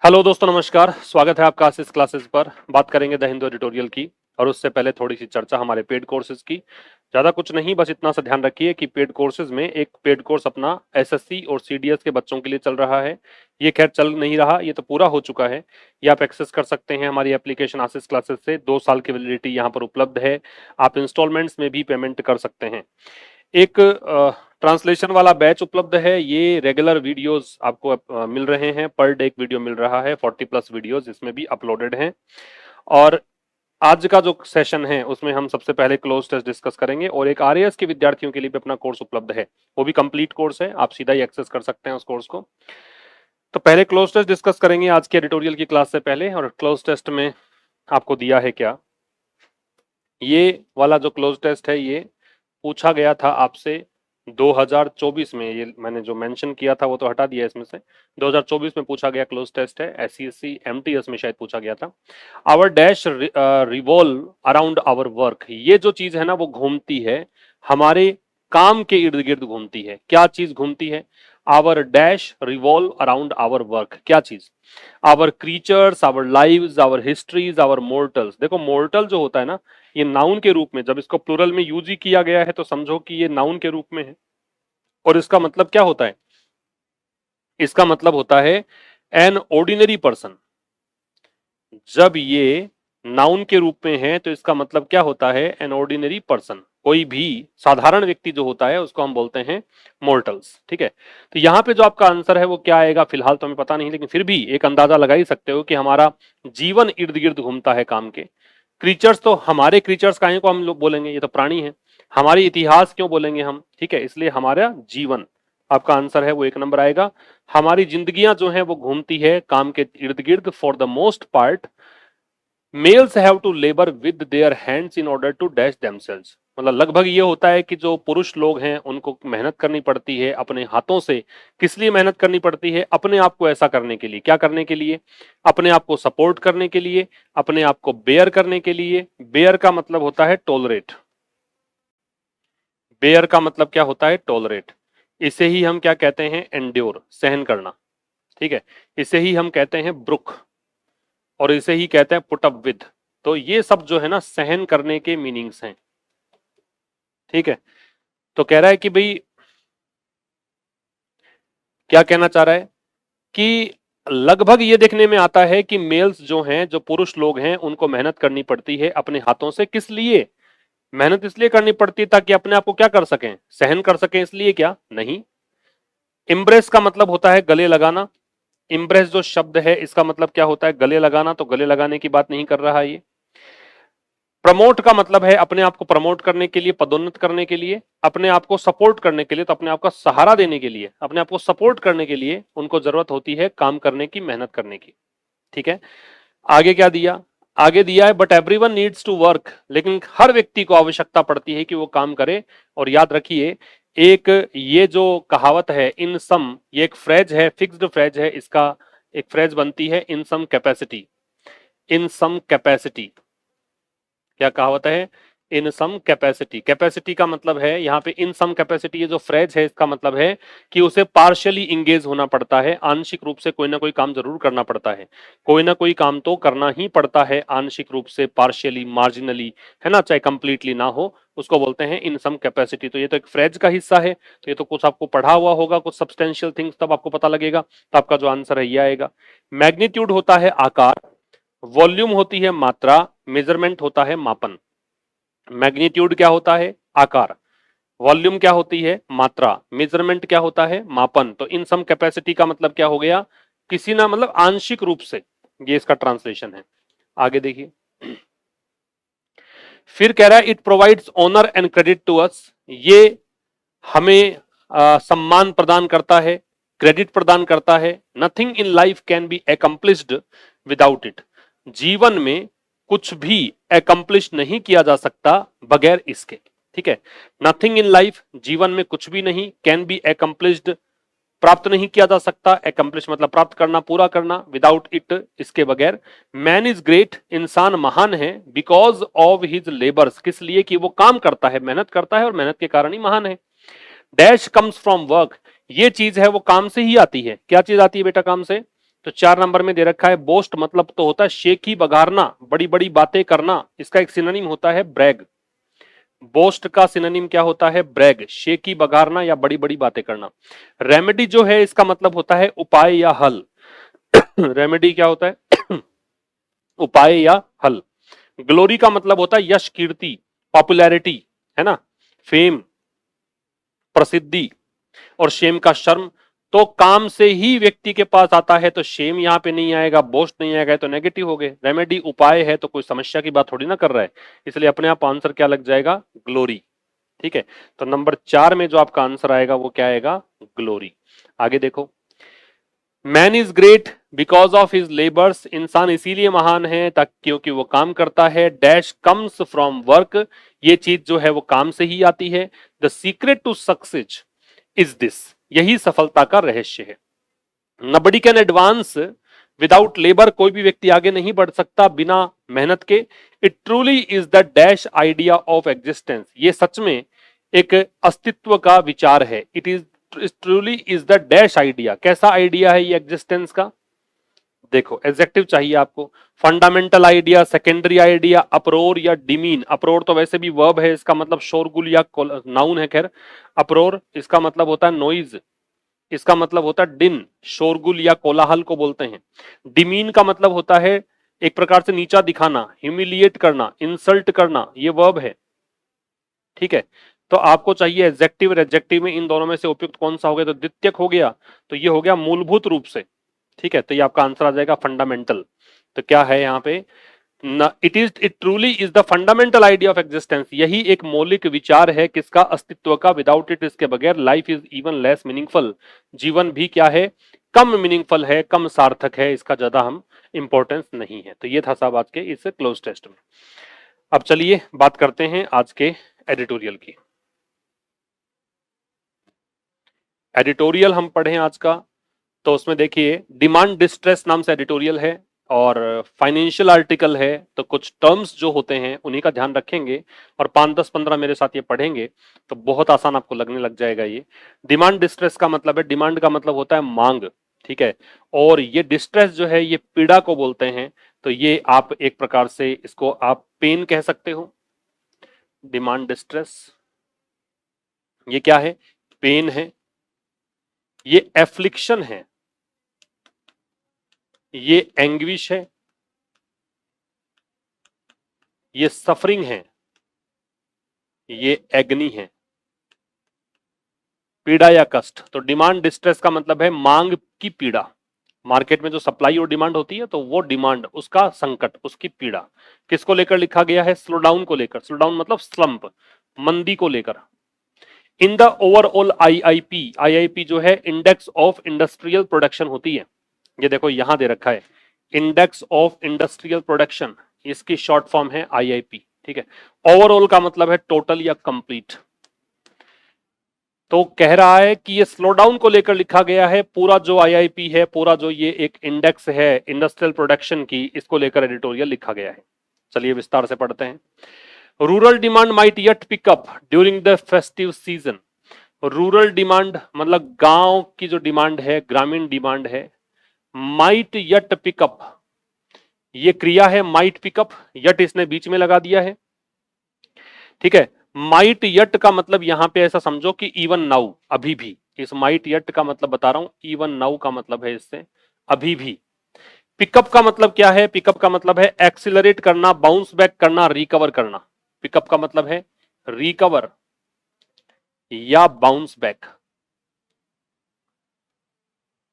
Hello दोस्तों, नमस्कार। स्वागत है आपका आशीष क्लासेस पर। बात करेंगे द हिंदू एडिटोरियल की, और उससे पहले थोड़ी सी चर्चा हमारे पेड कोर्सेज की। ज़्यादा कुछ नहीं, बस इतना सा ध्यान रखिए कि पेड कोर्सेज में एक पेड कोर्स अपना एसएससी और सीडीएस के बच्चों के लिए चल रहा है। ये खैर चल नहीं रहा, ये तो पूरा हो चुका है। ये आप एक्सेस कर सकते हैं हमारी एप्लीकेशन आशीष क्लासेस से। 2 साल की वैलिडिटी यहाँ पर उपलब्ध है। आप इंस्टॉलमेंट्स में भी पेमेंट कर सकते हैं। एक ट्रांसलेशन वाला बैच उपलब्ध है। ये रेगुलर वीडियोस आपको मिल रहे हैं, पर डे एक वीडियो मिल रहा है। 40+ वीडियोस इसमें भी अपलोडेड हैं। और आज का जो सेशन है उसमें हम सबसे पहले क्लोज टेस्ट डिस्कस करेंगे, और एक आरएएस के विद्यार्थियों के लिए भी अपना कोर्स उपलब्ध है। वो भी कंप्लीट कोर्स है, आप सीधा ही एक्सेस कर सकते हैं उस कोर्स को। तो पहले क्लोज टेस्ट डिस्कस करेंगे आज के एडिटोरियल की क्लास से पहले। और क्लोज टेस्ट में आपको दिया है क्या, ये वाला जो क्लोज टेस्ट है ये पूछा गया था आपसे 2024 में। ये मैंने जो मेंशन किया था वो तो हटा दिया इसमें से। 2024 में पूछा गया क्लोज टेस्ट है। एससीएससी एमटीएस में शायद पूछा गया था। Our dash revolve around our work. ये जो चीज है ना वो घूमती है हमारे काम के इर्द गिर्द घूमती है। क्या चीज घूमती है? Our dash revolve around our work. क्या चीज? Our creatures, our lives, our histories, our mortals. देखो, मोर्टल जो होता है ना, ये नाउन के रूप में, जब इसको प्लूरल में यूज ही किया गया है तो समझो कि ये नाउन के रूप में है। और इसका मतलब क्या होता है? इसका मतलब होता है एन ऑर्डिनरी पर्सन। जब ये नाउन के रूप में है तो इसका मतलब क्या होता है? An ordinary person. कोई भी साधारण व्यक्ति जो होता है उसको हम बोलते हैं मोर्टल्स। ठीक है, तो यहाँ पे जो आपका आंसर है वो क्या आएगा फिलहाल तो हमें पता नहीं, लेकिन फिर भी एक अंदाजा लगा ही सकते हो कि हमारा जीवन इर्द गिर्द घूमता है काम के। क्रीचर्स, तो हमारे क्रीचर्स काहे को हम लोग बोलेंगे, ये तो प्राणी है। हमारी इतिहास क्यों बोलेंगे हम? ठीक है, इसलिए हमारा जीवन आपका आंसर है वो 1 नंबर आएगा। हमारी जिंदगियां जो है वो घूमती है काम के इर्द गिर्द। For the most part males have to labour with their hands in order to dash themselves. मतलब लगभग ये होता है कि जो पुरुष लोग हैं उनको मेहनत करनी पड़ती है अपने हाथों से। किस लिए मेहनत करनी पड़ती है? अपने आप को ऐसा करने के लिए। क्या करने के लिए? अपने आप को सपोर्ट करने के लिए, अपने आप को बेयर करने के लिए। बेयर का मतलब होता है टॉलरेट। बेयर का मतलब क्या होता है? टॉलरेट। इसे ही हम क्या कहते हैं? एंड्योर, सहन करना। ठीक है, इसे ही हम कहते हैं ब्रुक, और इसे ही कहते हैं पुट अप विद। तो ये सब जो है ना सहन करने के मीनिंग्स हैं। ठीक है, तो कह रहा है कि भाई, क्या कहना चाह रहा है कि लगभग ये देखने में आता है कि मेल्स जो हैं, जो पुरुष लोग हैं, उनको मेहनत करनी पड़ती है अपने हाथों से। किस लिए मेहनत? इसलिए करनी पड़ती है ताकि अपने आप को क्या कर सकें? सहन कर सकें। इसलिए क्या नहीं। इम्ब्रेस का मतलब होता है गले लगाना। इम्प्रेस जो शब्द है इसका मतलब क्या होता है? गले लगाना। तो गले लगाने की बात नहीं कर रहा है ये। प्रमोट का मतलब है अपने आप को प्रमोट करने के लिए, पदोन्नत करने के लिए। अपने आप को सपोर्ट करने के लिए, तो अपने आप का सहारा देने के लिए, अपने आप को सपोर्ट करने के लिए उनको जरूरत होती है काम करने की, मेहनत करने की। ठीक है, आगे क्या दिया? आगे दिया है but everyone needs to work. लेकिन हर व्यक्ति को आवश्यकता पड़ती है कि वो काम करे। और याद रखिए, एक ये जो कहावत है इन सम, ये एक फ्रेज है, फिक्स्ड फ्रेज है। इसका एक फ्रेज बनती है इन सम कैपेसिटी। इन सम कैपेसिटी, क्या कहावत है? इन सम कैपेसिटी। कैपेसिटी का मतलब है यहाँ पे इन सम कैपेसिटी। ये जो फ्रेज है इसका मतलब है कि उसे पार्शियली इंगेज होना पड़ता है, आंशिक रूप से कोई ना कोई काम जरूर करना पड़ता है। कोई ना कोई काम तो करना ही पड़ता है, आंशिक रूप से, पार्शियली, मार्जिनली, है ना, चाहे कंप्लीटली ना हो, उसको बोलते हैं इन सम कैपेसिटी। तो ये तो एक फ्रेज का हिस्सा है, तो ये तो कुछ आपको पढ़ा हुआ होगा, कुछ सब्सटेंशियल थिंग्स, तब आपको पता लगेगा। तो आपका जो आंसर है ये आएगा। मैग्नीट्यूड होता है आकार, वॉल्यूम होती है मात्रा, मेजरमेंट होता है मापन। मैग्नीट्यूड क्या होता है? आकार। वॉल्यूम क्या होती है? मात्रा। मेजरमेंट क्या होता है? मापन। तो इन सम कैपेसिटी का मतलब क्या हो गया? किसी ना, मतलब आंशिक रूप से, ये इसका ट्रांसलेशन है। आगे देखिए, फिर कह रहा है it provides honour and credit to us. ये हमें सम्मान प्रदान करता है, क्रेडिट प्रदान करता है। Nothing in life can be accomplished without it. जीवन में कुछ भी एकम्प्लिश नहीं किया जा सकता बगैर इसके। ठीक है, नथिंग इन लाइफ, जीवन में कुछ भी नहीं, कैन बी एकम्प्लिश्ड, प्राप्त नहीं किया जा सकता। एकम्प्लिश मतलब प्राप्त करना, पूरा करना, विदाउट इट, इसके बगैर। मैन इज ग्रेट, इंसान महान है, बिकॉज ऑफ हिज लेबर्स, किस लिए कि वो काम करता है, मेहनत करता है, और मेहनत के कारण ही महान है। डैश कम्स फ्रॉम वर्क, ये चीज है वो काम से ही आती है। क्या चीज आती है बेटा काम से? तो 4 नंबर में दे रखा है बोस्ट, मतलब तो होता है शेखी बघारना, बड़ी बड़ी बातें करना। इसका एक सिनोनिम होता है ब्रैग। बोस्ट का सिनोनिम क्या होता है? ब्रैग, शेखी बघारना या बड़ी बड़ी बातें करना। रेमेडी जो है इसका मतलब होता है उपाय या हल। रेमेडी क्या होता है? उपाय या हल। ग्लोरी का मतलब होता है यश, कीर्ति, पॉपुलैरिटी, है ना, फेम, प्रसिद्धि। और शेम का शर्म। तो काम से ही व्यक्ति के पास आता है, तो शेम यहां पे नहीं आएगा, बोस्ट नहीं आएगा, तो नेगेटिव हो गए। रेमेडी उपाय है तो कोई समस्या की बात थोड़ी ना कर रहा है, इसलिए अपने आप आंसर क्या लग जाएगा? ग्लोरी। ठीक है, तो नंबर 4 में जो आपका आंसर आएगा वो क्या आएगा? ग्लोरी। आगे देखो, man is great because of his labours, इंसान इसीलिए महान है ताकि क्योंकि वो काम करता है। डैश कम्स फ्रॉम वर्क, ये चीज जो है वो काम से ही आती है। The secret to success is this, यही सफलता का रहस्य है। Nobody can advance without labour, कोई भी व्यक्ति आगे नहीं बढ़ सकता बिना मेहनत के। It truly is the dash idea of existence, ये सच में एक अस्तित्व का विचार है। It is truly is the dash idea, कैसा आइडिया है ये एग्जिस्टेंस का? देखो एग्जेक्टिव चाहिए आपको। फंडामेंटल आइडिया, सेकेंडरी आइडिया, अप्रोर या डिमीन। अप्रोर तो वैसे भी वर्ब है, इसका मतलब शोरगुल या नाउन है। खैर, अप्रोर इसका मतलब होता है नॉइज, इसका मतलब होता है दिन, शोरगुल या कोलाहल को बोलते हैं। डिमीन का मतलब होता है एक प्रकार से नीचा दिखाना, ह्यूमिलिएट करना, इंसल्ट करना, ये वर्ब है। ठीक है, तो आपको चाहिए एडजेक्टिव और एडजेक्टिव में इन दोनों में से उपयुक्त कौन सा हो गया? तो द्वितीयक हो गया, तो ये हो गया मूलभूत रूप से। ठीक है, तो ये आपका आंसर आ जाएगा फंडामेंटल। तो क्या है यहाँ पे? It truly is the fundamental idea of existence, यही एक मौलिक विचार है किसका? अस्तित्व का। विदाउट इट, इसके बगैर life is even less meaningful, जीवन भी क्या है? कम मीनिंगफुल है, कम सार्थक है, इसका ज्यादा हम इंपॉर्टेंस नहीं है। तो ये था साहब आज के इस क्लोज टेस्ट में। अब चलिए बात करते हैं आज के एडिटोरियल की। एडिटोरियल हम पढ़े आज का, तो उसमें देखिए डिमांड डिस्ट्रेस नाम से एडिटोरियल है और फाइनेंशियल आर्टिकल है। तो कुछ टर्म्स जो होते हैं उन्हीं का ध्यान रखेंगे और 5 10 15 मेरे साथ ये पढ़ेंगे तो बहुत आसान आपको लगने लग जाएगा। ये डिमांड डिस्ट्रेस का मतलब है, डिमांड का मतलब होता है मांग, ठीक है, और ये डिस्ट्रेस जो है ये पीड़ा को बोलते हैं। तो ये आप एक प्रकार से इसको आप पेन कह सकते हो। डिमांड डिस्ट्रेस ये क्या है? पेन है, ये एफ्लिक्शन है, ये एंग्विश है, ये सफरिंग है, ये एग्नी है, पीड़ा या कष्ट। तो डिमांड डिस्ट्रेस का मतलब है मांग की पीड़ा। मार्केट में जो सप्लाई और डिमांड होती है तो वो डिमांड, उसका संकट, उसकी पीड़ा। किसको लेकर लिखा गया है? स्लो डाउन को लेकर। स्लो डाउन मतलब स्लंप, मंदी को लेकर। In the overall IIP, IIP जो है इंडेक्स ऑफ इंडस्ट्रियल प्रोडक्शन होती है। ये देखो यहां दे रखा है इंडेक्स ऑफ इंडस्ट्रियल प्रोडक्शन, इसकी शॉर्ट फॉर्म है आईआईपी। ठीक है, ओवरऑल का मतलब है टोटल या कंप्लीट। तो कह रहा है कि ये स्लो डाउन को लेकर लिखा गया है। पूरा जो आईआईपी है, पूरा जो ये एक इंडेक्स है इंडस्ट्रियल प्रोडक्शन की, इसको लेकर एडिटोरियल लिखा गया है। चलिए विस्तार से पढ़ते हैं। Rural demand might yet pickup during the festive season. Rural demand मतलब गांव की जो डिमांड है, ग्रामीण डिमांड है। माइट यट पिकअप, ये क्रिया है माइट पिकअप, यट इसने बीच में लगा दिया है। ठीक है, माइट यट का मतलब यहां पे ऐसा समझो कि इवन नाउ, अभी भी। इस माइट यट का मतलब बता रहा हूं, इवन नाउ का मतलब है इससे अभी भी। पिकअप का मतलब क्या है? पिकअप का मतलब है एक्सिलरेट करना, बाउंस बैक करना, रिकवर करना। पिकअप का मतलब है रिकवर या बाउंस बैक।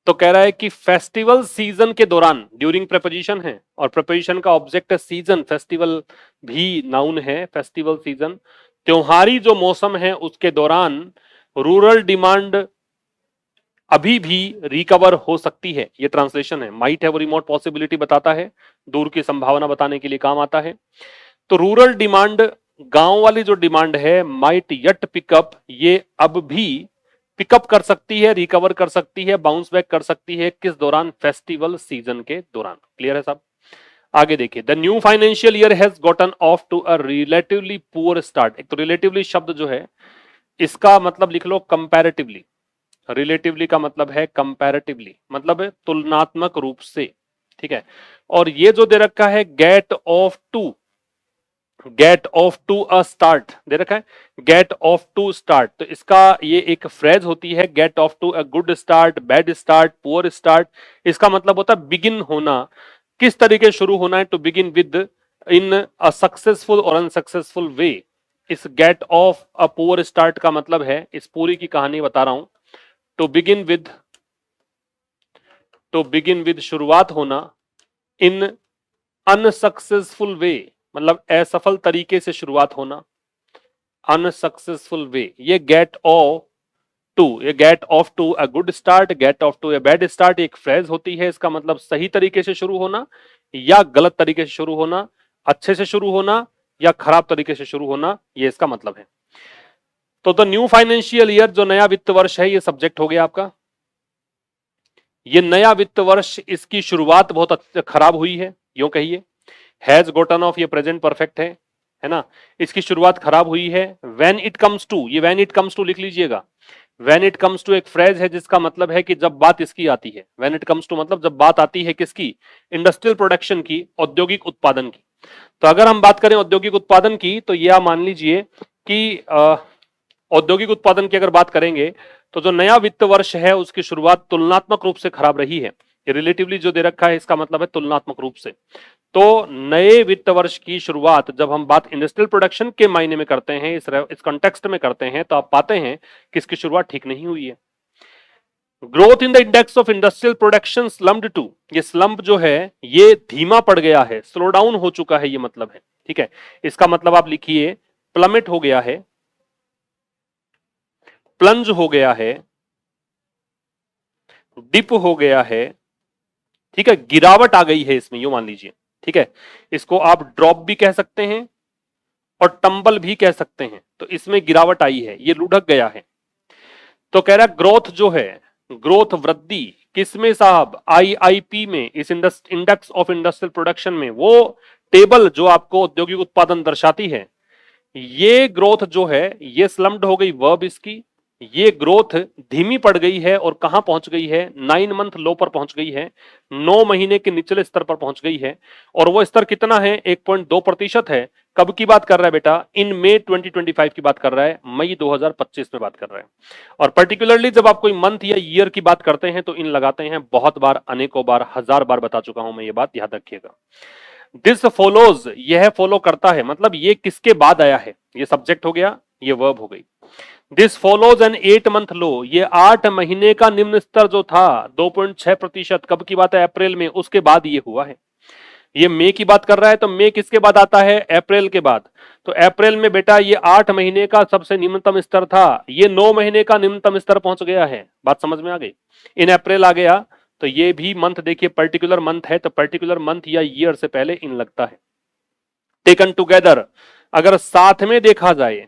तो कह रहा है कि फेस्टिवल सीजन के दौरान, ड्यूरिंग प्रपोजिशन है और प्रपोजिशन का ऑब्जेक्ट है सीजन, फेस्टिवल भी नाउन है, फेस्टिवल सीजन, त्योहारी जो मौसम है उसके दौरान रूरल डिमांड अभी भी रिकवर हो सकती है। ये ट्रांसलेशन है। माइट है वो रिमोट पॉसिबिलिटी बताता है, दूर की संभावना बताने के लिए काम आता है। तो रूरल डिमांड, गांव वाली जो डिमांड है, माइट यट पिकअप, ये अब भी पिकअप कर सकती है, रिकवर कर सकती है, बाउंस बैक कर सकती है। किस दौरान? फेस्टिवल सीजन के दौरान। क्लियर है साहब? आगे देखिए, the new financial year has gotten off to a relatively poor start. एक तो रिलेटिवली शब्द जो है इसका मतलब लिख लो कंपैरेटिवली। रिलेटिवली का मतलब है कंपैरेटिवली, मतलब है तुलनात्मक रूप से, ठीक है। और ये जो दे रखा है get off to a start दे रखा है, गेट ऑफ टू स्टार्ट, तो इसका ये एक फ्रेज होती है, get off to a good start, bad start, poor start. इसका मतलब होता है बिगिन होना, किस तरीके शुरू होना है, to begin with in a successful और अनसक्सेसफुल वे। इस get off a poor start का मतलब है, इस पूरी की कहानी बता रहा हूं, टू बिगिन विद, शुरुआत होना, इन अनसक्सेसफुल वे मतलब असफल तरीके से शुरुआत होना, अनसक्सेसफुल वे। ये get off to a good start, get off to a bad start एक फ्रेज होती है, इसका मतलब सही तरीके से शुरू होना या गलत तरीके से शुरू होना, अच्छे से शुरू होना या खराब तरीके से शुरू होना, ये इसका मतलब है। तो द न्यू फाइनेंशियल ईयर, जो नया वित्त वर्ष है, ये सब्जेक्ट हो गया आपका। ये नया वित्त वर्ष, इसकी शुरुआत बहुत खराब हुई है, यूं कहिए। हैज गोटन ऑफ, ये प्रेजेंट परफेक्ट है ना। इसकी शुरुआत खराब हुई है। व्हेन इट कम्स टू, ये व्हेन इट कम्स टू लिख लीजिएगा। व्हेन इट कम्स टू एक फ्रेज है जिसका मतलब है कि जब बात इसकी आती है। व्हेन इट कम्स टू मतलब जब बात आती है किसकी, इंडस्ट्रियल प्रोडक्शन की, औद्योगिक उत्पादन की। तो अगर हम बात करें औद्योगिक उत्पादन की, तो ये आप मान लीजिए कि औद्योगिक उत्पादन की अगर बात करेंगे, तो जो नया वित्त वर्ष है उसकी शुरुआत तुलनात्मक रूप से खराब रही है। ये रिलेटिवली जो दे रखा है, इसका मतलब है तुलनात्मक रूप से। तो नए वित्त वर्ष की शुरुआत जब हम बात इंडस्ट्रियल प्रोडक्शन के मायने में करते हैं, इस कॉन्टेक्स्ट में करते हैं, तो आप पाते हैं कि इसकी शुरुआत ठीक नहीं हुई है। Growth in the index of industrial production slumped to, ये स्लम्प जो है ये धीमा पड़ गया है, स्लो डाउन हो चुका है, ये मतलब है, ठीक है। इसका मतलब आप लिखिए प्लमेट हो गया है, प्लंज हो गया है, डिप हो गया है, ठीक है, गिरावट आ गई है इसमें, यूं मान लीजिए, ठीक है। इसको आप ड्रॉप भी कह सकते हैं और टंबल भी कह सकते हैं। तो इसमें गिरावट आई है, ये लुढ़क गया है। तो कह रहा है ग्रोथ जो है, ग्रोथ वृद्धि किसमें साहब, आईआईपी में, इस इंडेक्स ऑफ इंडस्ट्रियल प्रोडक्शन में, वो टेबल जो आपको औद्योगिक उत्पादन दर्शाती है, ये ग्रोथ जो है ये स्लम्प्ड हो गई, वर्ब इसकी। ये ग्रोथ धीमी पड़ गई है और कहां पहुंच गई है, 9 मंथ लो पर पहुंच गई है, 9 महीने के निचले स्तर पर पहुंच गई है। और वो स्तर कितना है, 1.2% है। कब की बात कर रहा है बेटा, इन मई 2025 की बात कर रहा है, मई 2025 में बात कर रहा है। और पर्टिकुलरली जब आप कोई मंथ या ईयर की बात करते हैं तो इन लगाते हैं, बहुत बार, अनेकों बार, हजार बार बता चुका हूं मैं ये बात, याद रखिएगा। दिस फॉलोज, यह फॉलो करता है, मतलब ये किसके बाद आया है, ये सब्जेक्ट हो गया, ये वर्ब हो गई। दिस फॉलोज एन 8 मंथ लो, ये 8 महीने का निम्न स्तर जो था 2.6%, कब की बात है, अप्रैल में, उसके बाद ये हुआ है। ये मई की बात कर रहा है, तो मई किसके बाद आता है, अप्रैल के बाद। तो अप्रैल में बेटा ये 8 महीने का सबसे निम्नतम स्तर था, ये 9 महीने का निम्नतम स्तर पहुंच गया है। बात समझ में आ गई। इन अप्रैल आ गया, तो ये भी मंथ देखिए पर्टिकुलर मंथ है, तो पर्टिकुलर मंथ या ईयर से पहले इन लगता है। टेकन टुगेदर, अगर साथ में देखा जाए,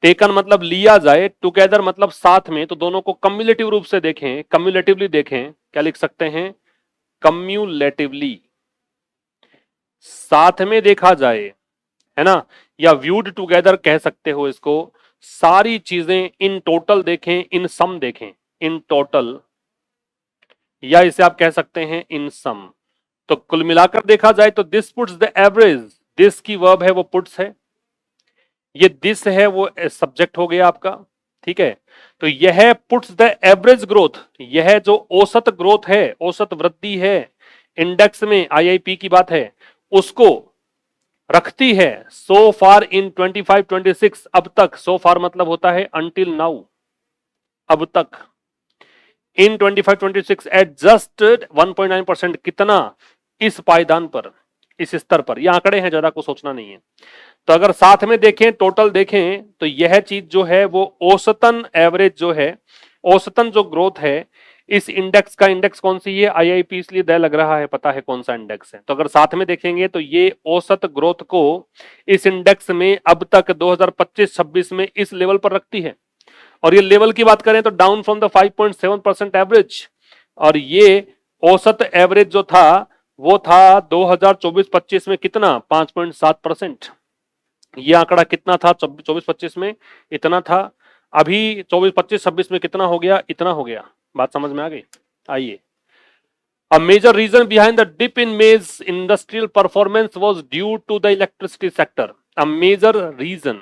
टेकन मतलब लिया जाए, टुगेदर मतलब साथ में, तो दोनों को कम्युलेटिव रूप से देखें, कम्युलेटिवली देखें, क्या लिख सकते हैं, कम्युलेटिवली, साथ में देखा जाए, है ना, या व्यूड टुगेदर कह सकते हो इसको। सारी चीजें इन टोटल देखें, इन सम देखें, इन टोटल, या इसे आप कह सकते हैं इन सम। तो कुल मिलाकर देखा जाए तो this puts the average, this की वर्ब है वो पुट्स है, ये दिस है वो सब्जेक्ट हो गया आपका, ठीक है। तो यह पुट्स द एवरेज ग्रोथ, यह जो औसत ग्रोथ है, औसत वृद्धि है इंडेक्स में, आईआईपी की बात है, उसको रखती है सो फार इन 25-26, अब तक, सो फार मतलब होता है अंटिल नाउ, अब तक, इन 25-26 एट जस्ट 1.9%, कितना, इस पायदान पर, इस स्तर पर, ये आंकड़े हैं, ज्यादा को सोचना नहीं है। तो अगर साथ में देखें, टोटल देखें, तो यह चीज जो है वो औसतन एवरेज जो है, औसतन जो ग्रोथ है इस इंडेक्स का, इंडेक्स कौन सी है, आईआईपी, इसलिए दे लग रहा है, पता है कौन सा इंडेक्स है। तो अगर साथ में देखेंगे तो ये औसत ग्रोथ को इस इंडेक्स में अब तक 2025-26 में इस लेवल पर रखती है। और ये लेवल की बात करें तो डाउन फ्रॉम द 5.7% एवरेज, और ये औसत एवरेज जो था वो था 2024-25 में कितना, 5.7%। ये आंकड़ा कितना था 24-25 में, इतना था। अभी 24, 25, 26 में कितना हो गया, इतना हो गया। बात समझ में आ गई? आइए, A major reason behind the dip in maize industrial performance was due to the electricity sector. A major reason,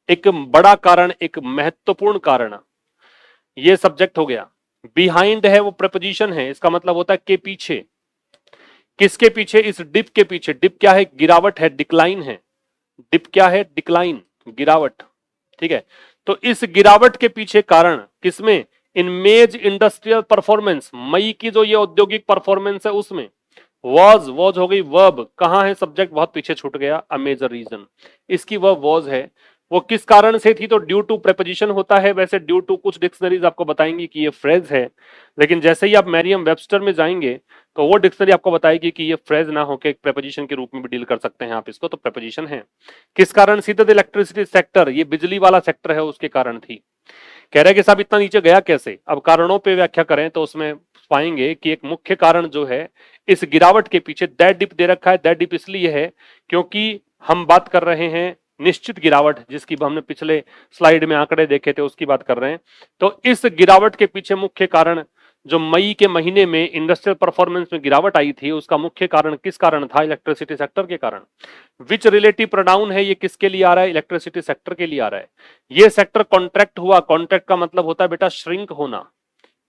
एक बड़ा कारण, एक महत्वपूर्ण कारण, ये सब्जेक्ट हो गया। बिहाइंड है वो प्रपोजिशन है, इसका मतलब होता है के पीछे। किसके पीछे? इस डिप के पीछे। डिप क्या है? गिरावट है, डिक्लाइन है। डिप क्या है? डिक्लाइन, गिरावट। ठीक है, तो इस गिरावट के पीछे कारण किसमें? इन मेज इंडस्ट्रियल परफॉर्मेंस, मई की जो ये औद्योगिक परफॉर्मेंस है उसमें। वॉज हो गई वर्ब, कहां है सब्जेक्ट? बहुत पीछे छूट गया। अ मेजर रीजन, इसकी वर्ब वॉज है। वो किस कारण से थी? तो ड्यू टू प्रेपोजिशन होता है। वैसे ड्यू टू कुछ डिक्शनरीज आपको बताएंगी कि ये फ्रेज है, लेकिन जैसे ही आप मैरियम वेबस्टर में जाएंगे तो वो डिक्शनरी आपको बताएगी कि ये फ्रेज ना होकर एक प्रेपोजिशन के रूप में भी डील कर सकते हैं आप इसको, तो प्रेपोजिशन है। किस कारण? सीधे इलेक्ट्रिसिटी सेक्टर, ये बिजली वाला सेक्टर है, उसके कारण थी। कह रहे कि साहब इतना नीचे गया कैसे? अब कारणों पे व्याख्या करें तो उसमें पाएंगे कि एक मुख्य कारण जो है इस गिरावट के पीछे, दैट डिप दे रखा है। दैट डिप इसलिए है क्योंकि हम बात कर रहे हैं निश्चित गिरावट, जिसकी हमने पिछले स्लाइड में आंकड़े देखे थे उसकी बात कर रहे हैं। तो इस गिरावट के पीछे मुख्य कारण, जो मई के महीने में इंडस्ट्रियल परफॉर्मेंस में गिरावट आई थी, उसका मुख्य कारण किस कारण था? इलेक्ट्रिसिटी सेक्टर के कारण। विच रिलेटिव प्रोनाउन है, ये किसके लिए आ रहा है? इलेक्ट्रिसिटी सेक्टर के लिए आ रहा है। ये सेक्टर कॉन्ट्रैक्ट हुआ। कॉन्ट्रैक्ट का मतलब होता है बेटा श्रिंक होना।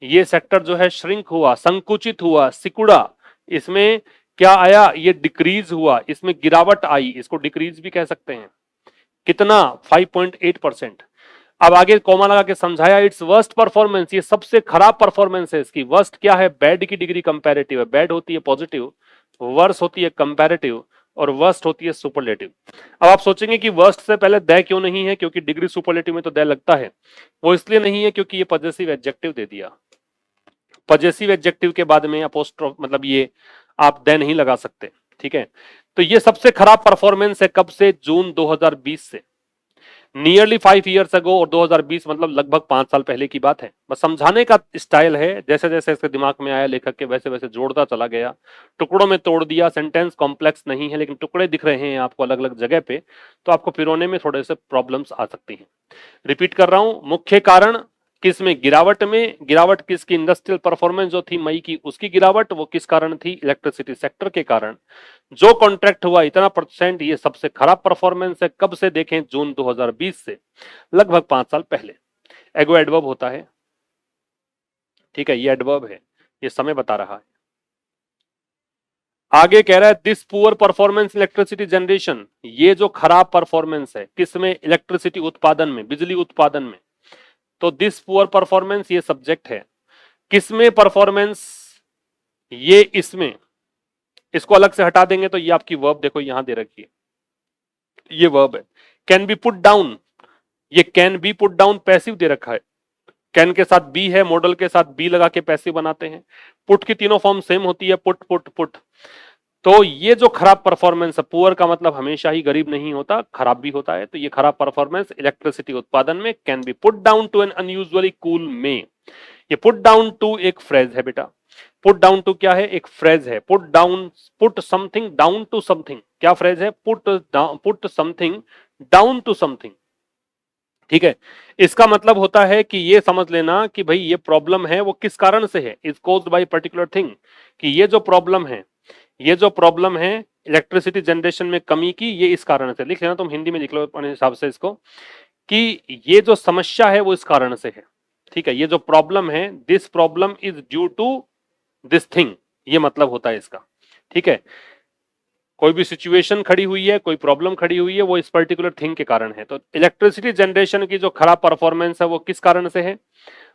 ये सेक्टर जो है श्रिंक हुआ, संकुचित हुआ, सिकुड़ा। इसमें क्या आया? ये डिक्रीज हुआ, इसमें गिरावट आई, इसको डिक्रीज भी कह सकते हैं। कितना? 5.8%। अब आगे कॉमा लगा के समझाया, इट्स वर्स्ट परफॉर्मेंस, ये सबसे खराब परफॉर्मेंस है इसकी। वर्स्ट क्या है? बैड की डिग्री कंपैरेटिव है। बैड होती है पॉजिटिव, वर्स होती है कंपैरेटिव, और वर्स्ट होती है सुपरलेटिव। अब आप सोचेंगे कि वर्स्ट से पहले द क्यों नहीं है? क्योंकि डिग्री सुपरलेटिव में तो द लगता है। वो इसलिए नहीं है क्योंकि ये पॉजेसिव एडजेक्टिव दे दिया। पॉजेसिव एडजेक्टिव के बाद में अपोस्ट्रोफ, मतलब ये आप द नहीं लगा सकते। ठीक है, तो ये सबसे खराब परफॉर्मेंस है। कब से? जून 2020 से। नियरली 5 ईयर्स अगो, और 2020 मतलब लगभग 5 साल पहले की बात है। बस समझाने का स्टाइल है, जैसे जैसे इसके दिमाग में आया लेखक के, वैसे वैसे जोड़ता चला गया, टुकड़ों में तोड़ दिया। सेंटेंस कॉम्प्लेक्स नहीं है, लेकिन टुकड़े दिख रहे हैं आपको अलग अलग जगह पे, तो आपको पिरोने में थोड़े से प्रॉब्लम्स आ सकती हैं। रिपीट कर रहा हूं, मुख्य कारण किस में? गिरावट में। गिरावट किसकी? इंडस्ट्रियल परफॉर्मेंस जो थी मई की, उसकी गिरावट। वो किस कारण थी? इलेक्ट्रिसिटी सेक्टर के कारण। जो कॉन्ट्रैक्ट हुआ इतना %, ये सबसे खराब परफॉर्मेंस है। कब से? देखें, जून 2020 से, लगभग 5 साल पहले। एगो एडवर्ब होता है। ठीक है, ये एडवर्ब है, ये समय बता रहा है। आगे कह रहा है this poor performance electricity generation, ये जो खराब परफॉर्मेंस है किसमें? इलेक्ट्रिसिटी उत्पादन में, बिजली उत्पादन में। तो दिस पुअर परफॉर्मेंस ये सब्जेक्ट है। किसमें परफॉर्मेंस? ये इसमें। इसको अलग से हटा देंगे तो ये आपकी वर्ब देखो यहां दे रखी है, ये वर्ब है। कैन बी पुट डाउन, ये can be put down passive दे रखा है। कैन के साथ बी है, मॉडल के साथ बी लगा के पैसिव बनाते हैं। पुट की तीनों फॉर्म सेम होती है, पुट पुट पुट। तो ये जो खराब परफॉर्मेंस है, पुअर का मतलब हमेशा ही गरीब नहीं होता, खराब भी होता है। तो ये खराब परफॉर्मेंस इलेक्ट्रिसिटी उत्पादन में can be put down to an unusually cool में। ये पुट डाउन टू एक फ्रेज है बेटा। पुट डाउन टू क्या है? एक फ्रेज है। Put down, put something down to something, क्या फ्रेज है? Put something down to something. ठीक है, इसका मतलब होता है कि ये समझ लेना कि भाई ये प्रॉब्लम है वो किस कारण से है? Is caused by particular thing, कि ये जो प्रॉब्लम है, ये जो प्रॉब्लम है इलेक्ट्रिसिटी जनरेशन में कमी की, ये इस कारण से। लिख लेना, तुम हिंदी में लिख लो अपने हिसाब से इसको, कि ये जो समस्या है वो इस कारण से है। ठीक है, ये जो प्रॉब्लम है, this problem is due to this thing, ये मतलब होता है इसका। ठीक है, कोई भी सिचुएशन खड़ी हुई है, कोई प्रॉब्लम खड़ी हुई है, वो इस पर्टिकुलर थिंग के कारण है। तो इलेक्ट्रिसिटी जनरेशन की जो खराब परफॉर्मेंस है वो किस कारण से है?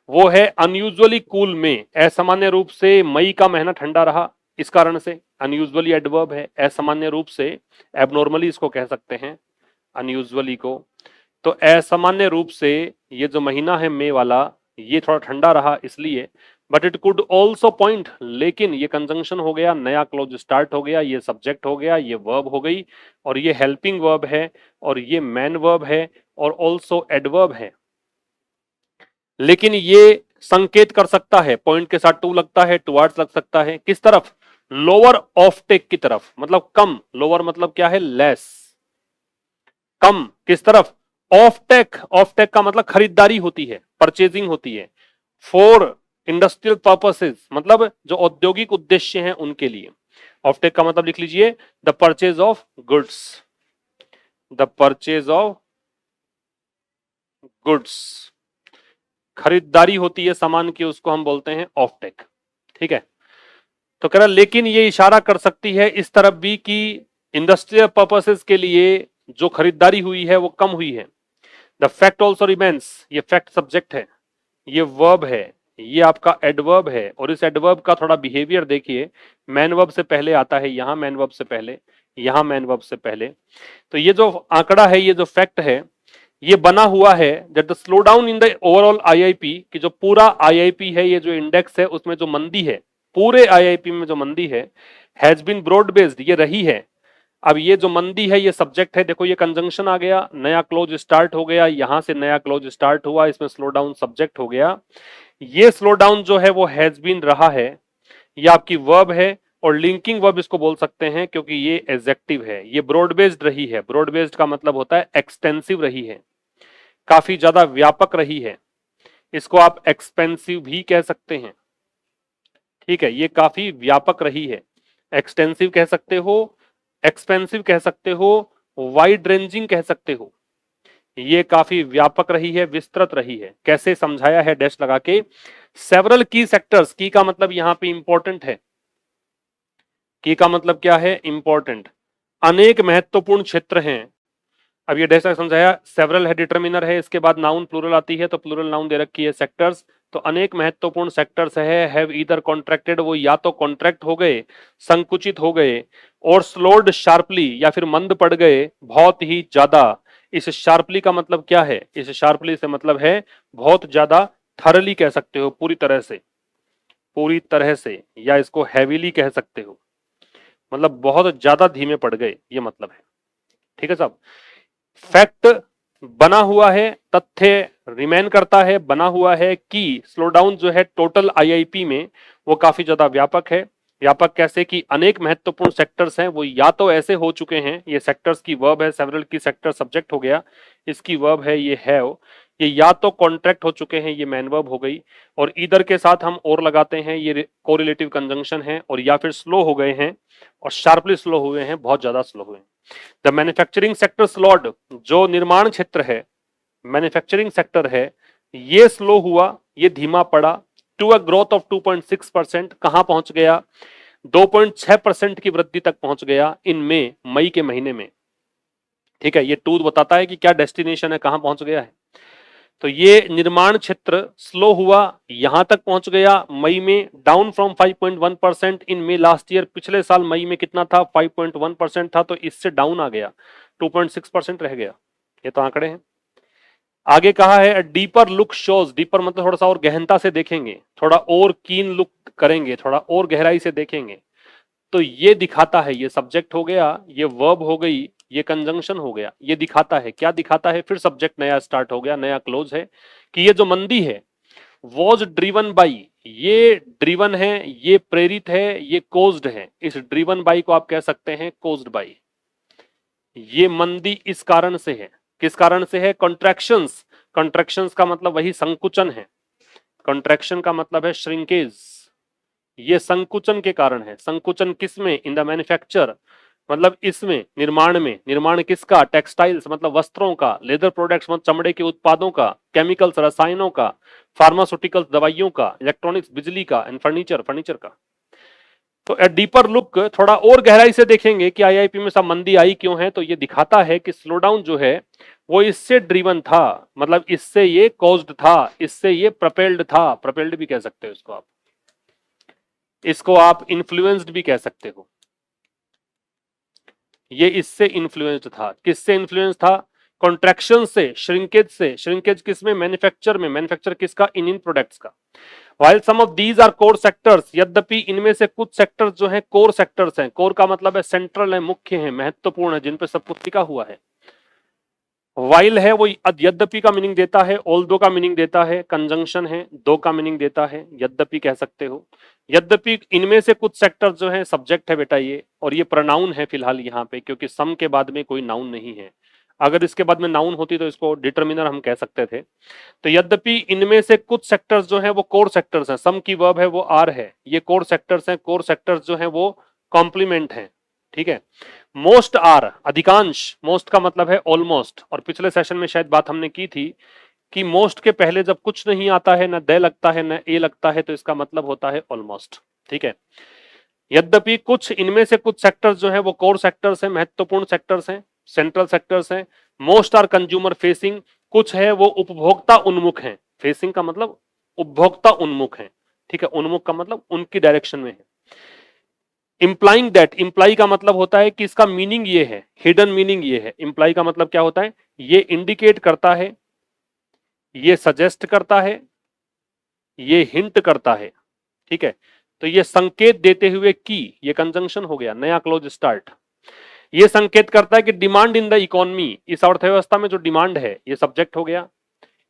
वो है अनयूजुअली कूल में, असामान्य रूप से मई का महीना ठंडा रहा, इस कारण से। अनयूजुअली एडवर्ब है, असामान्य रूप से, एबनॉर्मली इसको कह सकते हैं, अनयूजुअली को। तो असामान्य रूप से ये जो महीना है मई वाला, ये थोड़ा ठंडा रहा इसलिए। But it could also point, लेकिन ये कंजंक्शन हो गया, नया क्लॉज स्टार्ट हो गया, ये सब्जेक्ट हो गया, ये वर्ब हो गई, और ये हेल्पिंग वर्ब है, और ये मैन वर्ब है, और ऑल्सो एडवर्ब है। लेकिन ये संकेत कर सकता है, पॉइंट के साथ टू लगता है, टुवर्ड्स लग सकता है, किस तरफ? लोअर ऑफ टेक की तरफ, मतलब कम। लोअर मतलब क्या है? लेस। कम किस तरफ? ऑफ टेक का मतलब खरीदारी होती है, परचेजिंग होती है। फॉर इंडस्ट्रियल पर्पसेस मतलब जो औद्योगिक उद्देश्य हैं उनके लिए। ऑफ टेक का मतलब लिख लीजिए the purchase of goods, the purchase of goods, खरीदारी होती है सामान की, उसको हम बोलते हैं ऑफ टेक। ठीक है, तो कह रहा लेकिन ये इशारा कर सकती है इस तरफ भी कि इंडस्ट्रियल पर्पसेस के लिए जो खरीदारी हुई है वो कम हुई है। द फैक्ट ऑल्सो रिमेन्स, ये फैक्ट सब्जेक्ट है, ये वर्ब है, ये आपका एडवर्ब है, और इस एडवर्ब का थोड़ा बिहेवियर देखिए, मैन वर्ब से पहले आता है, यहां मैन वर्ब से पहले, यहां मैन वर्ब से पहले। तो ये जो आंकड़ा है, ये जो फैक्ट है, ये बना हुआ है that the slow down in the overall IIP, कि जो पूरा आईआईपी है, ये जो इंडेक्स है उसमें जो मंदी है, पूरे आईआईपी में जो मंदी है, हैज बीन ब्रॉड बेस्ड, ये रही है। अब ये जो मंदी है ये सब्जेक्ट है, देखो ये कंजंक्शन आ गया, नया क्लोज स्टार्ट हो गया, यहां से नया क्लोज स्टार्ट हुआ, इसमें स्लो डाउन सब्जेक्ट हो गया। ये स्लो डाउन जो है वो हैज बीन रहा है, ये आपकी वर्ब है, और लिंकिंग वर्ब इसको बोल सकते हैं क्योंकि ये एडजेक्टिव है। ये ब्रॉड बेस्ड रही है, ब्रॉड बेस्ड का मतलब होता है एक्सटेंसिव रही है, काफी ज्यादा व्यापक रही है, इसको आप एक्सपेंसिव भी कह सकते हैं। ठीक है, ये काफी व्यापक रही है, एक्सटेंसिव कह सकते हो, एक्सपेंसिव कह सकते हो, वाइड रेंजिंग कह सकते हो। ये काफी व्यापक रही है, विस्तृत रही है। कैसे समझाया है डैश लगा के, सेवरल की सेक्टर्स, की का मतलब यहां पे इंपॉर्टेंट है, की का मतलब क्या है, इंपॉर्टेंट, अनेक महत्वपूर्ण क्षेत्र हैं। अब ये डैश समझाया, सेवरल है डिटर्मिनर है, इसके बाद नाउन प्लूरल आती है, तो प्लूरल नाउन दे रखी है सेक्टर्स, तो अनेक महत्वपूर्ण सेक्टर्स है, हैव ईदर कॉन्ट्रैक्टेड, वो या तो कॉन्ट्रैक्ट हो गए, संकुचित हो गए, और स्लोड शार्पली, या फिर मंद पड़ गए बहुत ही ज्यादा। इस शार्पली का मतलब क्या है, इस शार्पली से मतलब है बहुत ज्यादा, थरली कह सकते हो, पूरी तरह से, पूरी तरह से, या इसको हैवीली कह सकते हो, मतलब बहुत ज्यादा धीमे पड़ गए, ये मतलब है। ठीक है साहब, फैक्ट बना हुआ है, तथ्य रिमेन करता है, बना हुआ है कि स्लो डाउन जो है टोटल आईआईपी में वो काफी ज्यादा व्यापक है। व्यापक कैसे, कि अनेक महत्वपूर्ण सेक्टर्स हैं वो या तो ऐसे हो चुके हैं, ये सेक्टर्स की वर्ब है, सेवरल की सेक्टर सब्जेक्ट हो गया, इसकी वर्ब है ये हैव, ये या तो कॉन्ट्रैक्ट हो चुके हैं, ये मैन वर्ब हो गई, और ईदर के साथ हम और लगाते हैं, ये कोरिलेटिव कंजंक्शन है, और या फिर स्लो हो गए हैं, और शार्पली स्लो हुए हैं, बहुत ज्यादा स्लो हुए हैं। द मैन्युफैक्चरिंग सेक्टर स्लॉड, जो निर्माण क्षेत्र है, मैन्युफैक्चरिंग सेक्टर है, ये स्लो हुआ, ये धीमा पड़ा, टू अ ग्रोथ ऑफ 2.6%, कहां पहुंच गया, 2.6% की वृद्धि तक पहुंच गया इन मई के महीने में। ठीक है, ये टू बताता है कि क्या डेस्टिनेशन है, कहां पहुंच गया है। तो ये निर्माण क्षेत्र स्लो हुआ, यहां तक पहुंच गया मई में, down from 5.1% in May last year, पिछले साल मई में कितना था, 5.1% था, तो इससे डाउन आ गया, 2.6% रह गया। ये तो आंकड़े हैं। आगे कहा है डीपर लुक शोज, डीपर मतलब थोड़ा सा और गहनता से देखेंगे, थोड़ा और कीन लुक करेंगे, थोड़ा और गहराई से देखेंगे, तो ये दिखाता है, ये सब्जेक्ट हो गया, ये वर्ब हो गई, ये कंजंक्शन हो गया, ये दिखाता है, क्या दिखाता है, फिर सब्जेक्ट नया स्टार्ट हो गया, नया क्लोज है, कि ये जो मंदी है वॉज ड्रिवन बाई, ये ड्रिवन है, ये प्रेरित है, ये कोज्ड है, इस ड्रिवन बाई को आप कह सकते हैं कोज्ड बाई। ये मंदी इस कारण से है, किस कारण से है, कॉन्ट्रैक्शंस, कॉन्ट्रैक्शंस का मतलब वही संकुचन है, कॉन्ट्रैक्शन का मतलब है श्रिंकेज, ये संकुचन के कारण है। संकुचन किसमें, इन द मैन्युफैक्चर, मतलब इसमें निर्माण में, निर्माण किसका, टेक्सटाइल्स मतलब वस्त्रों का, लेदर प्रोडक्ट्स मतलब चमड़े के उत्पादों का, केमिकल्स रसायनों का, फार्मास्यूटिकल्स दवाइयों का, इलेक्ट्रॉनिक्स बिजली का, एंड फर्नीचर फर्नीचर का। तो ए डीपर लुक, थोड़ा और गहराई से देखेंगे कि आईआईपी में सब मंदी आई क्यों है, तो ये दिखाता है कि स्लो डाउन जो है वो इससे ड्रिवन था, मतलब इससे ये कॉज्ड था, इससे ये प्रपेल्ड था, प्रपेल्ड भी कह सकते हो इसको आप, इसको आप इन्फ्लुएंस्ड भी कह सकते हो। ये इससे इन्फ्लुएंस्ड था, किससे इन्फ्लुएंस था, कॉन्ट्रैक्शन से, श्रिंकेज से, श्रिंकेज किसमें, मैन्युफैक्चर में, मैन्युफैक्चर किसका, इन प्रोडक्ट्स का। While some of these are core sectors, यद्यपि इनमें से कुछ सेक्टर्स जो हैं कोर सेक्टर्स हैं, कोर का मतलब है सेंट्रल है, मुख्य है, महत्वपूर्ण है, जिन पे सब कुछ टिका हुआ है। वाइल है वो यद्यपि का मीनिंग देता है, ऑल्दो का मीनिंग देता है, कंजंक्शन है, दो का मीनिंग देता है, यद्यपि कह सकते हो। यद्यपि इनमें से कुछ सेक्टर जो है सब्जेक्ट है बेटा ये, और ये प्रोनाउन है फिलहाल यहाँ पे, क्योंकि सम के बाद में कोई नाउन नहीं है। अगर इसके बाद में नाउन होती तो इसको डिटर्मिनर हम कह सकते थे। तो यद्यपि इनमें से कुछ सेक्टर्स जो हैं वो कोर सेक्टर्स हैं, सम की वर्ब है वो आर है, ये कोर सेक्टर्स हैं, कोर सेक्टर्स जो हैं वो कॉम्प्लीमेंट हैं, ठीक है। मोस्ट आर, अधिकांश, मोस्ट का मतलब है ऑलमोस्ट, और पिछले सेशन में शायद बात हमने की थी कि मोस्ट के पहले जब कुछ नहीं आता है, न दे लगता है न ए लगता है, तो इसका मतलब होता है ऑलमोस्ट, ठीक है। यद्यपि कुछ इनमें से कुछ सेक्टर्स जो है वो कोर सेक्टर्स हैं, महत्वपूर्ण सेक्टर्स हैं, सेंट्रल सेक्टर्स हैं। मोस्ट आर कंज्यूमर फेसिंग, कुछ है वो उपभोक्ता उन्मुख हैं, फेसिंग का मतलब उपभोक्ता उन्मुख है, ठीक है, उन्मुख का मतलब उनकी डायरेक्शन में है। इंप्लाइंग दैट, इंप्लाई का मतलब होता है कि इसका मीनिंग ये है, हिडन मीनिंग ये है। इंप्लाई का मतलब क्या होता है, ये इंडिकेट करता है, ये सजेस्ट करता है, ये हिंट करता है, ठीक है। तो ये संकेत देते हुए कि, ये कंजंक्शन हो गया, नया क्लोज स्टार्ट। ये संकेत करता है कि डिमांड इन द इकोनॉमी, इस अर्थव्यवस्था में जो डिमांड है, ये सब्जेक्ट हो गया।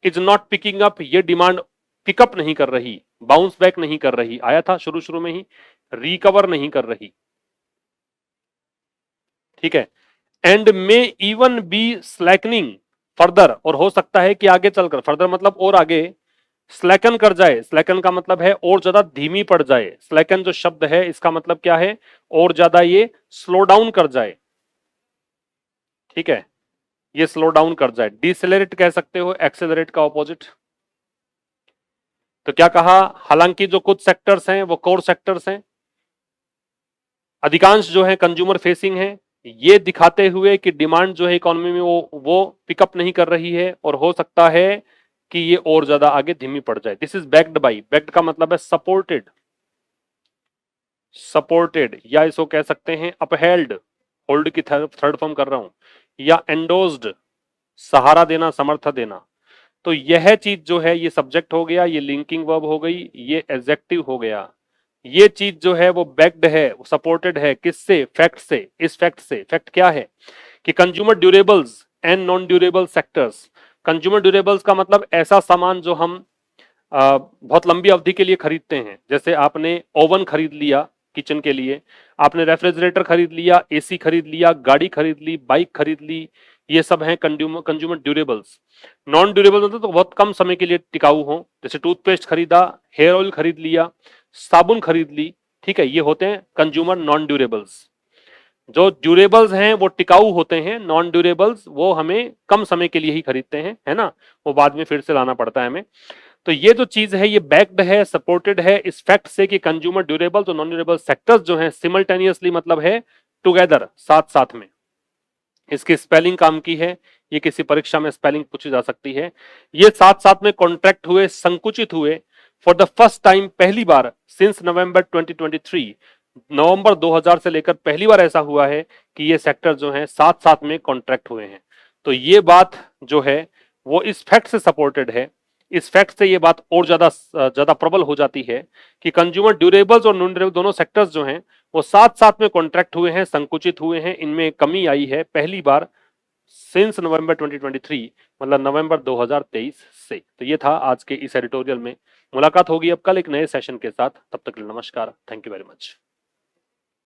इज नॉट पिकिंग अप, ये डिमांड पिकअप नहीं कर रही, बाउंस बैक नहीं कर रही, आया था शुरू शुरू में ही, रिकवर नहीं कर रही, ठीक है। And may even be slackening further, और हो सकता है कि आगे चलकर, फर्दर मतलब और आगे, स्लैकन कर जाए। स्लैकन का मतलब है और ज्यादा धीमी पड़ जाए। स्लैकन जो शब्द है इसका मतलब क्या है, और ज्यादा ये स्लो डाउन कर जाए, ठीक है, ये स्लो डाउन कर जाए। डिसेलरेट कह सकते हो, एक्सेलरेट का ऑपोजिट। तो क्या कहा, हालांकि जो कुछ सेक्टर्स हैं वो कोर सेक्टर्स हैं, अधिकांश जो है कंज्यूमर फेसिंग है, ये दिखाते हुए कि डिमांड जो है इकोनॉमी में वो पिकअप नहीं कर रही है, और हो सकता है कि ये और ज्यादा आगे धीमी पड़ जाए। This is backed by, backed का मतलब है सपोर्टेड, सपोर्टेड, या इसको कह सकते हैं अपहेल्ड, होल्ड की थर्ड फॉर्म कर रहा हूं, या एंडोज्ड, सहारा देना, समर्थन देना। तो यह चीज जो है ये सब्जेक्ट हो गया, ये लिंकिंग वर्ब हो गई, ये एडजेक्टिव हो गया। ये चीज जो है वो बैक्ड है, सपोर्टेड है, किससे, फैक्ट से। इस फैक्ट से, फैक्ट क्या है कि consumer durables and non durable sectors. Consumer durables का मतलब ऐसा सामान जो हम बहुत लंबी अवधि के लिए खरीदते हैं, जैसे आपने ओवन खरीद लिया किचन के लिए, आपने रेफ्रिजरेटर खरीद लिया, एसी खरीद लिया, गाड़ी खरीद ली, बाइक खरीद ली, ये सब हैं कंज्यूमर ड्यूरेबल्स। नॉन ड्यूरेबल मतलब तो बहुत कम समय के लिए टिकाऊ हो, जैसे टूथपेस्ट खरीदा, हेयर ऑयल खरीद लिया, साबुन खरीद ली, ठीक है, ये होते हैं कंज्यूमर नॉन ड्यूरेबल्स। जो ड्यूरेबल्स हैं वो टिकाऊ होते हैं, नॉन ड्यूरेबल्स वो हमें कम समय के लिए ही खरीदते हैं, है ना, वो बाद में फिर से लाना पड़ता है हमें। तो ये जो चीज है ये बैक्ड है, सपोर्टेड है इस फैक्ट से कि कंज्यूमर ड्यूरेबल्स और नॉन ड्यूरेबल सेक्टर्स जो हैं सिमल्टेनियसली, मतलब है टुगेदर, साथ साथ में। इसकी स्पेलिंग काम की है, ये किसी परीक्षा में स्पेलिंग पूछी जा सकती है। ये साथ साथ में कॉन्ट्रैक्ट हुए, संकुचित हुए फॉर द फर्स्ट टाइम, पहली बार सिंस नवंबर 2023, नवंबर 2000 से लेकर पहली बार ऐसा हुआ है कि ये सेक्टर जो हैं साथ साथ में कॉन्ट्रैक्ट हुए हैं। तो ये बात जो है वो इस फैक्ट से सपोर्टेड है, इस फैक्ट से ये बात और ज्यादा प्रबल हो जाती है कि कंज्यूमर ड्यूरेबल्स और नॉन ड्यूरेबल दोनों सेक्टर्स जो हैं वो साथ साथ में कॉन्ट्रैक्ट हुए हैं, संकुचित हुए हैं, इनमें कमी आई है पहली बार सिंस नवंबर 2023, मतलब नवंबर 2023 से। तो ये था आज के इस एडिटोरियल में। मुलाकात होगी अब कल एक नए सेशन के साथ, तब तक के लिए नमस्कार, थैंक यू वेरी मच।